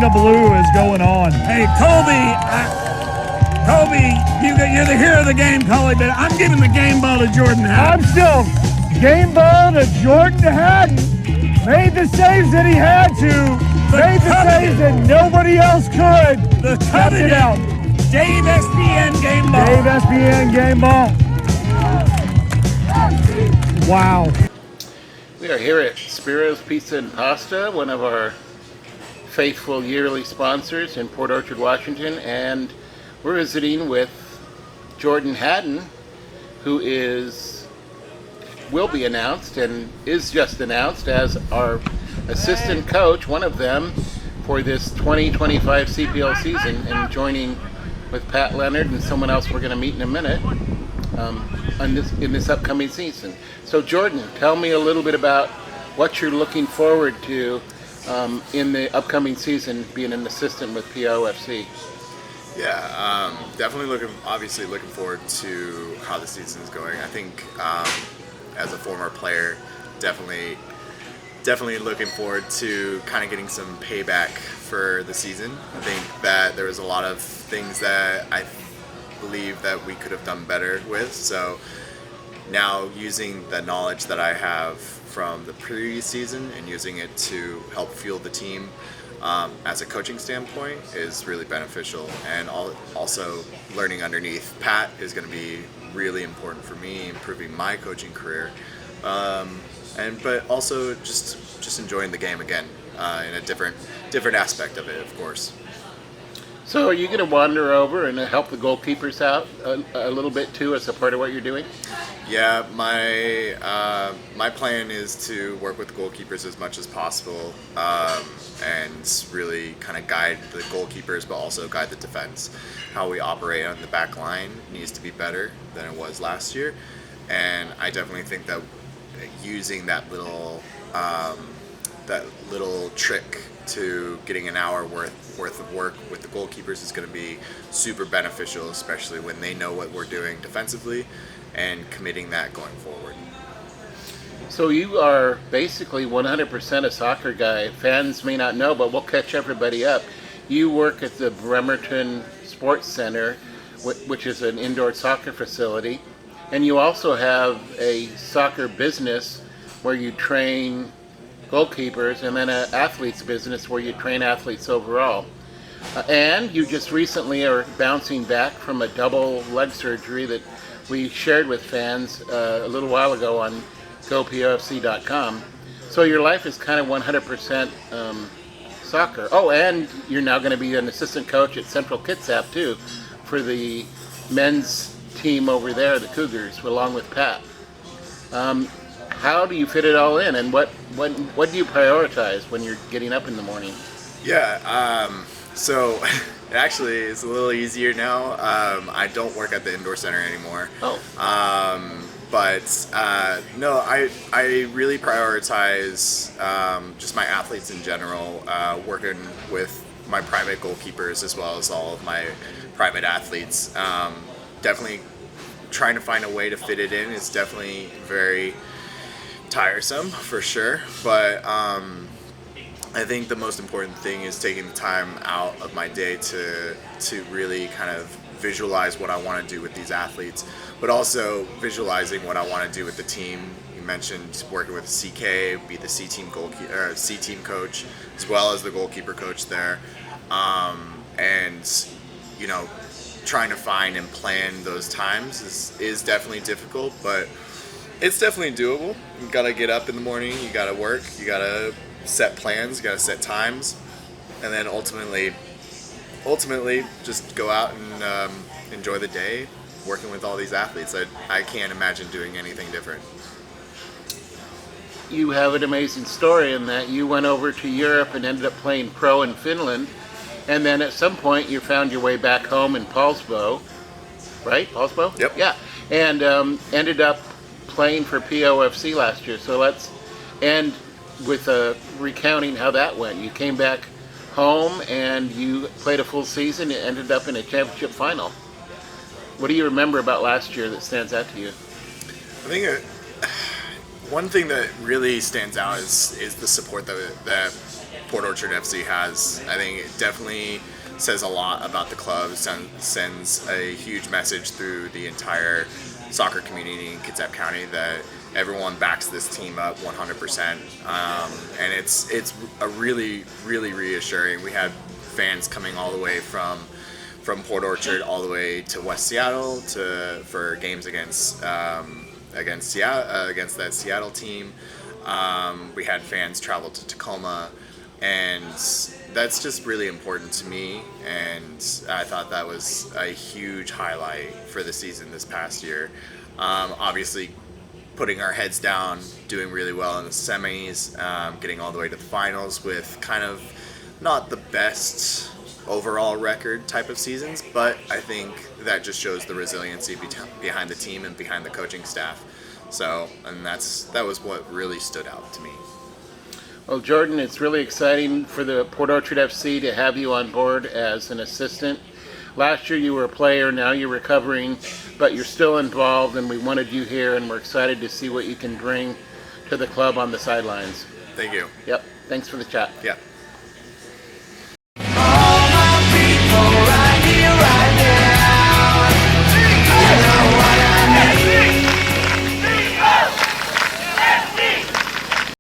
Arena Blue is going on. Hey, Colby, you're the hero of the game, Colby, but I'm giving the game ball to Jordan Hadden. I'm still game ball to Jordan Hadden. Made the saves that he had to. Made the saves that nobody else could. The coveted out. Dave SBN game ball. Dave SBN game ball. Wow. We are here at Spiro's Pizza and Pasta, one of our faithful yearly sponsors in Port Orchard, Washington, and we're visiting with Jordan Hadden, who will be announced and is just announced as our assistant coach, one of them, for this 2025 CPL season, and joining with Pat Leonard and someone else we're going to meet in a minute in this upcoming season. So Jordan, tell me a little bit about what you're looking forward to in the upcoming season, being an assistant with POFC. Yeah, definitely looking forward to how the season is going. I think as a former player, definitely looking forward to kind of getting some payback for the season. I think that there was a lot of things that I believe that we could have done better with. So now using the knowledge that I have from the previous season and using it to help fuel the team as a coaching standpoint is really beneficial. And also learning underneath Pat is going to be really important for me, improving my coaching career. But also just enjoying the game again in a different aspect of it, of course. So are you going to wander over and help the goalkeepers out a little bit too as a part of what you're doing? Yeah, my plan is to work with goalkeepers as much as possible and really kind of guide the goalkeepers, but also guide the defense. How we operate on the back line needs to be better than it was last year, and I definitely think that using that little trick to getting an hour worth of work with the goalkeepers is going to be super beneficial, especially when they know what we're doing defensively and committing that going forward. So you are basically 100% a soccer guy. Fans may not know, but we'll catch everybody up. You work at the Bremerton Sports Center, which is an indoor soccer facility, and you also have a soccer business where you train goalkeepers, and then an athletes business where you train athletes overall. And you just recently are bouncing back from a double leg surgery that we shared with fans a little while ago on GoPOFC.com. So your life is kind of 100% soccer. Oh, and you're now going to be an assistant coach at Central Kitsap too, for the men's team over there, the Cougars, along with Pat. How do you fit it all in, and what do you prioritize when you're getting up in the morning? Yeah, so actually it's a little easier now. I don't work at the indoor center anymore. Oh. No, I really prioritize just my athletes in general, working with my private goalkeepers as well as all of my private athletes. Definitely trying to find a way to fit it in is definitely very tiresome for sure, but I think the most important thing is taking the time out of my day to really kind of visualize what I want to do with these athletes, but also visualizing what I want to do with the team. You mentioned working with CK, be the C team coach, as well as the goalkeeper coach there, and trying to find and plan those times is definitely difficult, but it's definitely doable. You gotta get up in the morning, you gotta work, you gotta set plans, you gotta set times, and then ultimately just go out and enjoy the day working with all these athletes. I can't imagine doing anything different. You have an amazing story in that you went over to Europe and ended up playing pro in Finland, and then at some point you found your way back home in Paulsbo, right? Paulsbo? Yep. Yeah, and ended up playing for POFC last year. So let's end with recounting how that went. You came back home and you played a full season and ended up in a championship final. What do you remember about last year that stands out to you? I think one thing that really stands out is the support that Port Orchard FC has. I think it definitely says a lot about the club, sends a huge message through the entire soccer community in Kitsap County that everyone backs this team up 100%. And it's a really, really reassuring. We had fans coming all the way from Port Orchard all the way to West Seattle for games against Seattle, against that Seattle team. We had fans travel to Tacoma, and that's just really important to me, and I thought that was a huge highlight for the season this past year. Obviously, putting our heads down, doing really well in the semis, getting all the way to the finals with kind of not the best overall record type of seasons, but I think that just shows the resiliency behind the team and behind the coaching staff. So, and that was what really stood out to me. Well, Jordan, it's really exciting for the Port Orchard FC to have you on board as an assistant. Last year you were a player, now you're recovering, but you're still involved, and we wanted you here, and we're excited to see what you can bring to the club on the sidelines. Thank you. Yep, thanks for the chat. Yeah.